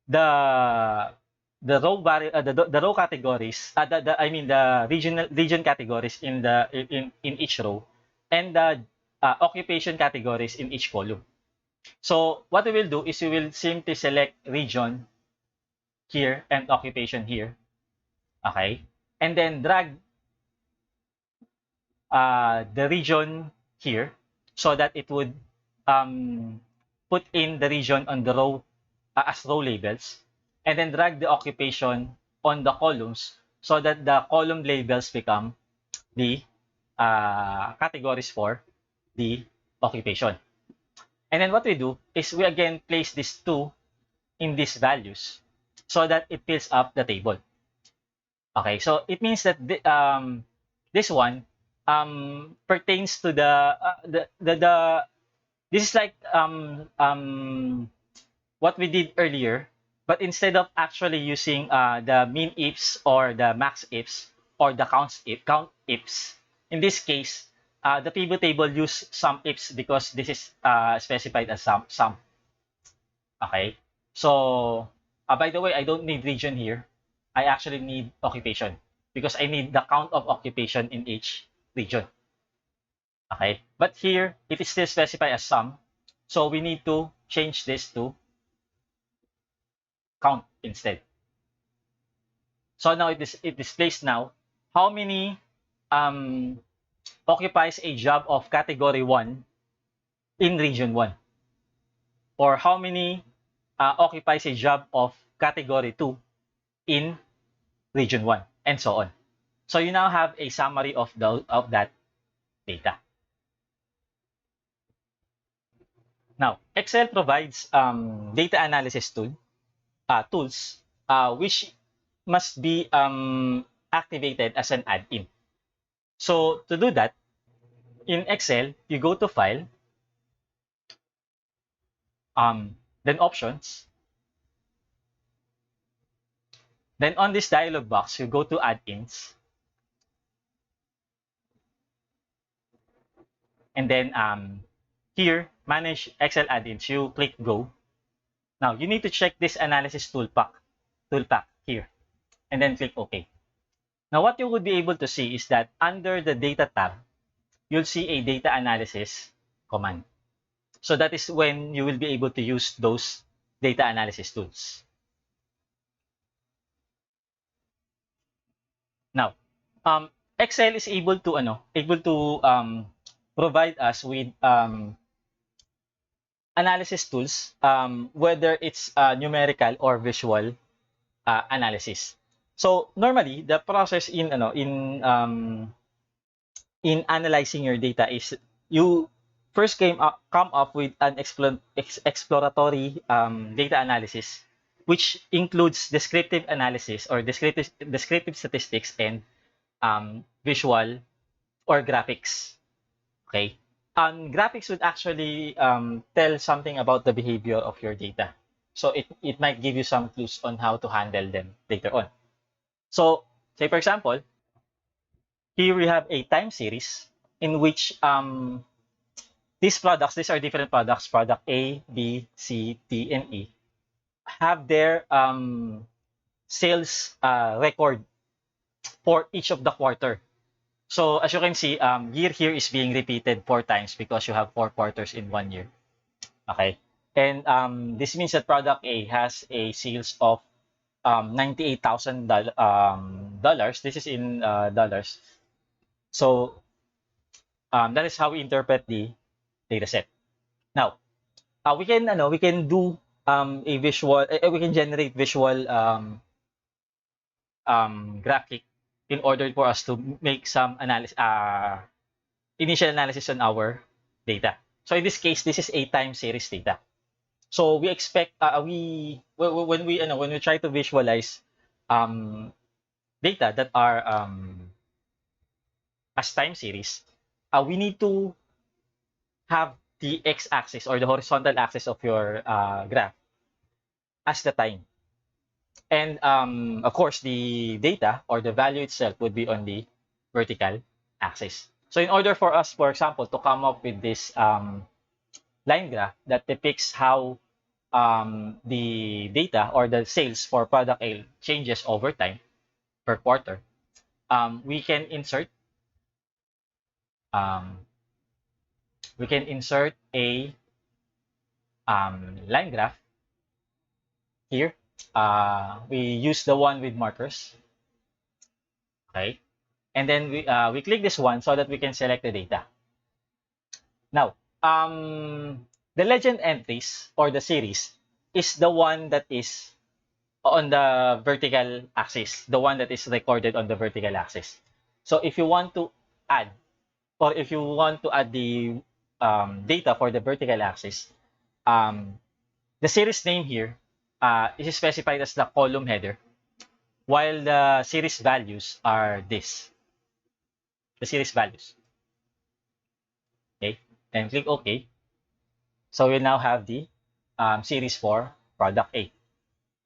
the the row categories, I mean the region categories in each row, and the occupation categories in each column. So what we will do is we will simply select region here and occupation here, okay, and then drag the region here so that it would put in the region on the row as row labels, and then drag the occupation on the columns so that the column labels become the categories for the occupation. And then what we do is we again place these two in these values so that it fills up the table. Okay, so it means that this one pertains to the this is like what we did earlier, but instead of actually using the min ifs or the max ifs or the count ifs, in this case, the pivot table use sum ifs because this is specified as sum. Okay, so by the way, I don't need region here. I actually need occupation because I need the count of occupation in each region. Okay, but here it is still specified as sum, so we need to change this to count instead. So now it displays now how many occupies a job of category 1 in region 1, or how many occupies a job of category 2 in region 1, and so on. So you now have a summary of that data. Now, Excel provides data analysis tools which must be activated as an add-in. So to do that, in Excel, you go to File, then Options, Then on this dialog box, you go to add-ins. And then here, manage Excel add-ins, you click go. Now, you need to check this analysis toolpack here, and then click OK. Now, what you would be able to see is that under the data tab, you'll see a data analysis command. So that is when you will be able to use those data analysis tools. Now, Excel is able to provide us with analysis tools, whether it's numerical or visual analysis. So normally, the process in analyzing your data is you first come up with an exploratory data analysis, which includes descriptive analysis or descriptive statistics and visual or graphics. Okay. Graphics would actually tell something about the behavior of your data. So it might give you some clues on how to handle them later on. So, say for example, here we have a time series in which these are different products, product A, B, C, D, and E, have their sales record for each of the quarter. So as you can see, year here is being repeated 4 times because you have 4 quarters in 1 year. Okay. And this means that product A has a sales of $98,000. This is in dollars. So that is how we interpret the data set. Now, we can do a visual, we can generate visual graphic in order for us to make some initial analysis on our data. So in this case, this is a time series data. So we expect when we try to visualize data that are as time series, we need to have the x-axis or the horizontal axis of your graph as the time. And of course, the data or the value itself would be on the vertical axis. So in order for us, for example, to come up with this line graph that depicts how the data or the sales for product A changes over time per quarter, we can insert um, a line graph here. We use the one with markers, okay, and then we click this one so that we can select the data. Now, the legend entries or the series is the one that is on the vertical axis, the one that is recorded on the vertical axis. So if you want to add, or if you want to add the data for the vertical axis, the series name here is specified as the column header, while the series values are the series values. Okay, and click OK. So we now have the series for product A.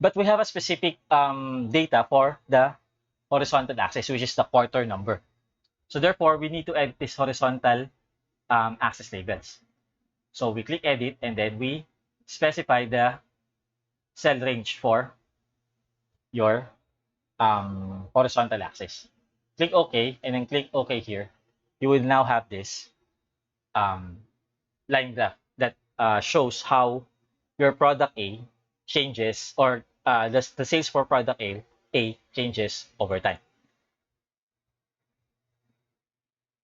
But we have a specific data for the horizontal axis, which is the quarter number. So therefore, we need to edit this horizontal axis labels. So we click edit and then we specify the cell range for your horizontal axis. Click OK and then click OK here. You will now have this line graph that shows how your product A changes, or the sales for product A changes over time.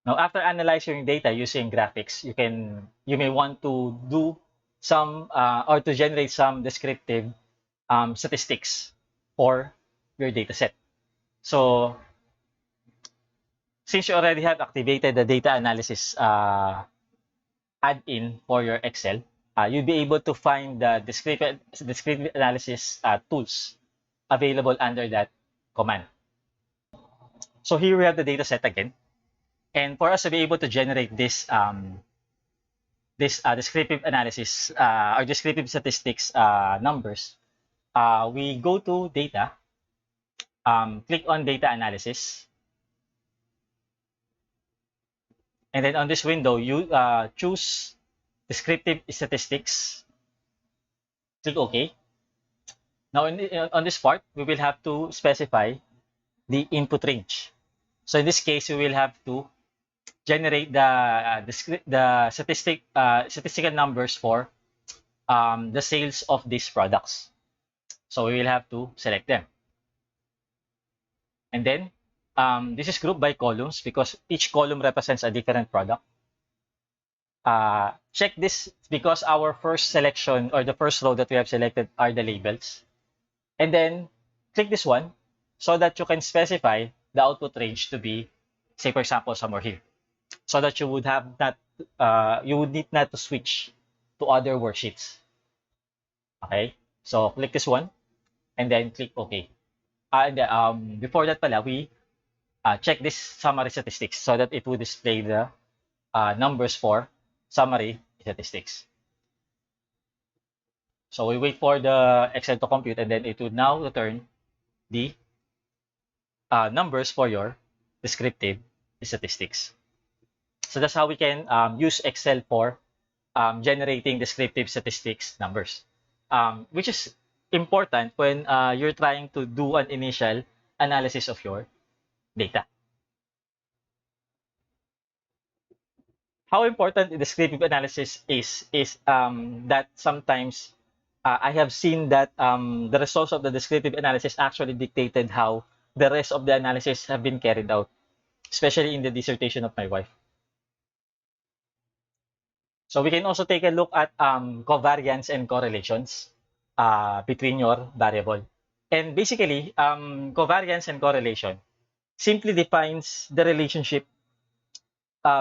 Now, after analyzing your data using graphics, you may want to do some or to generate some descriptive statistics for your data set. So, since you already have activated the data analysis add-in for your Excel, you'll be able to find the descriptive analysis tools available under that command. So here we have the data set again. And for us to be able to generate this descriptive analysis or descriptive statistics numbers, we go to data, Click on Data Analysis. And then on this window, you choose Descriptive Statistics. Click OK. Now, on this part, we will have to specify the input range. So in this case, we will have to generate the statistical numbers for the sales of these products. So we will have to select them. And then this is grouped by columns because each column represents a different product. Check this because our first selection or the first row that we have selected are the labels. And then click this one so that you can specify the output range to be, say for example, somewhere here. So that you would have not, you would need not to switch to other worksheets. Okay, so click this one and then click OK. And before that pala, we check this summary statistics so that it would display the numbers for summary statistics. So we wait for the Excel to compute and then it would now return the numbers for your descriptive statistics. So that's how we can use Excel for generating descriptive statistics numbers, which is important when you're trying to do an initial analysis of your data. How important the descriptive analysis is that sometimes I have seen that the results of the descriptive analysis actually dictated how the rest of the analysis have been carried out, especially in the dissertation of my wife. So we can also take a look at covariance and correlations between your variable. And basically, covariance and correlation simply defines the relationship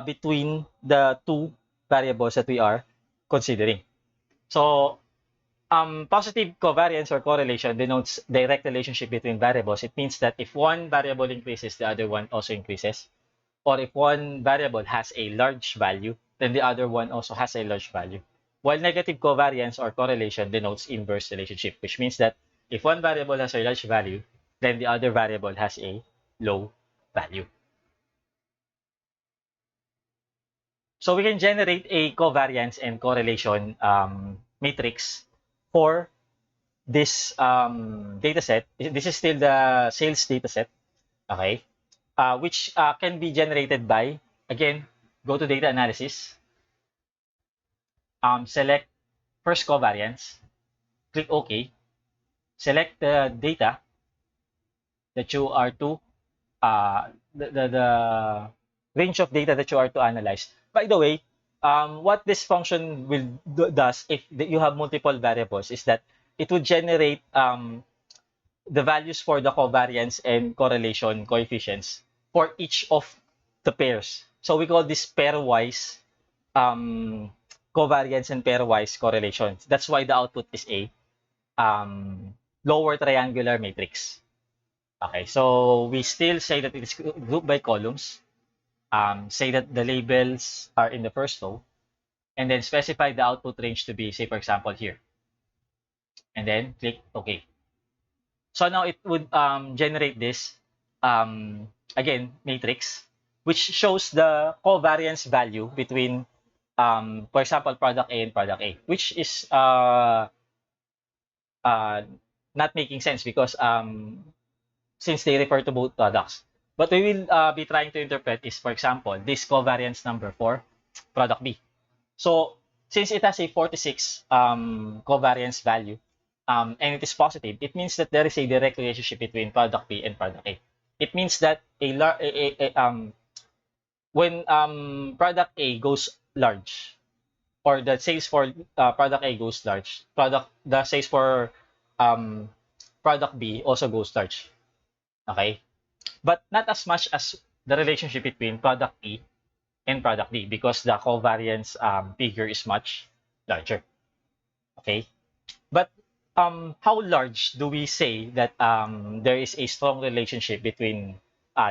between the two variables that we are considering. So positive covariance or correlation denotes direct relationship between variables. It means that if one variable increases, the other one also increases. Or if one variable has a large value, then the other one also has a large value. While negative covariance or correlation denotes inverse relationship, which means that if one variable has a large value, then the other variable has a low value. So we can generate a covariance and correlation matrix for this data set. This is still the sales data set, okay? Which can be generated by, again, go to data analysis, select first covariance, click OK, select the data that you are to, the range of data that you are to analyze. By the way, what this function does if you have multiple variables is that it would generate the values for the covariance and correlation coefficients for each of the pairs. So we call this pairwise covariance and pairwise correlation. That's why the output is a lower triangular matrix. Okay, so we still say that it is grouped by columns. Say that the labels are in the first row, and then specify the output range to be, say, for example, here. And then click OK. So now it would generate this, again, matrix, which shows the covariance value between, for example, product A and product A, which is not making sense because since they refer to both products. What we will be trying to interpret is, for example, this covariance number for product B. So since it has a 46 covariance value, and it is positive, it means that there is a direct relationship between product B and product A. It means that when product A goes large, or the sales for product A goes large, the sales for product B also goes large. Okay, but not as much as the relationship between product E and product D because the covariance figure is much larger. Okay, but how large do we say that there is a strong relationship between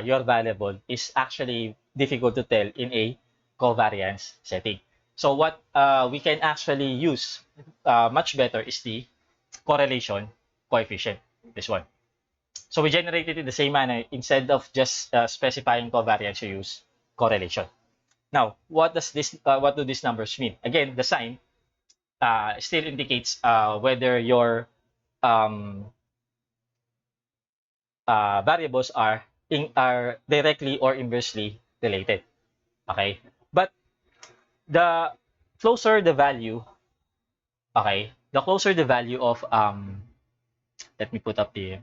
your variable is actually difficult to tell in a covariance setting. So what we can actually use much better is the correlation coefficient, this one. So we generate it in the same manner. Instead of just specifying covariance, you use correlation. Now, what do these numbers mean? Again, the sign still indicates whether your um, variables are directly or inversely related. Okay, but the closer the value, okay, the closer the value of let me put up the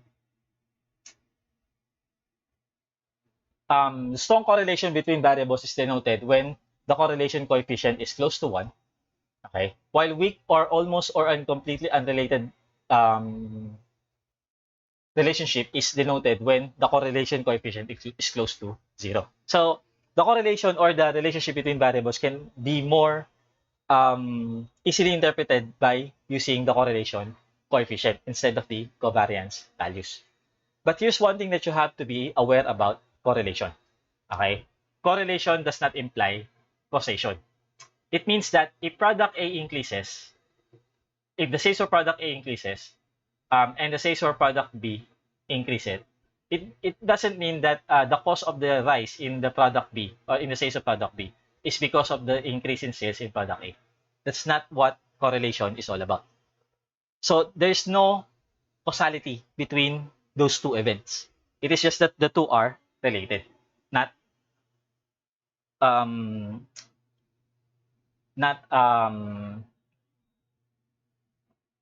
strong correlation between variables is denoted when the correlation coefficient is close to 1, okay, while weak or almost or completely unrelated relationship is denoted when the correlation coefficient is close to 0. So the correlation or the relationship between variables can be more easily interpreted by using the correlation coefficient instead of the covariance values. But here's one thing that you have to be aware about correlation. Okay? Correlation does not imply causation. It means that if product A increases, if the sales of product A increases, and the sales of product B increases, it doesn't mean that the cost of the rise in the product B or in the sales of product B is because of the increase in sales in product A. That's not what correlation is all about. So there's no causality between those two events. It is just that the two are related, not um, not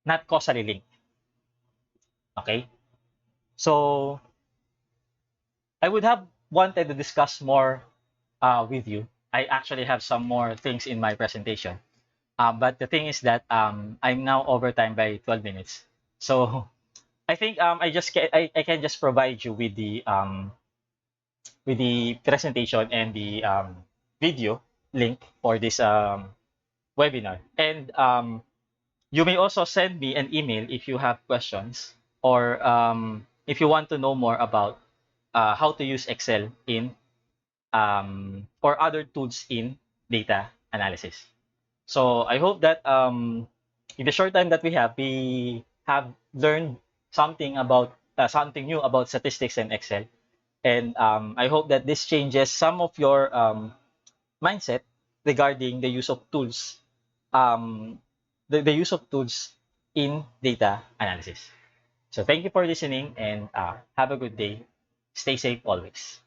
not causally linked. Okay, so I would have wanted to discuss more with you. I actually have some more things in my presentation, but the thing is that I'm now over time by 12 minutes. So I think I can just provide you with the presentation and the video link for this webinar. And you may also send me an email if you have questions or if you want to know more about how to use Excel in or other tools in data analysis. So I hope that in the short time that we have learned something new about statistics and Excel. And I hope that this changes some of your mindset regarding the use of tools, um, the use of tools in data analysis. So thank you for listening and have a good day. Stay safe always.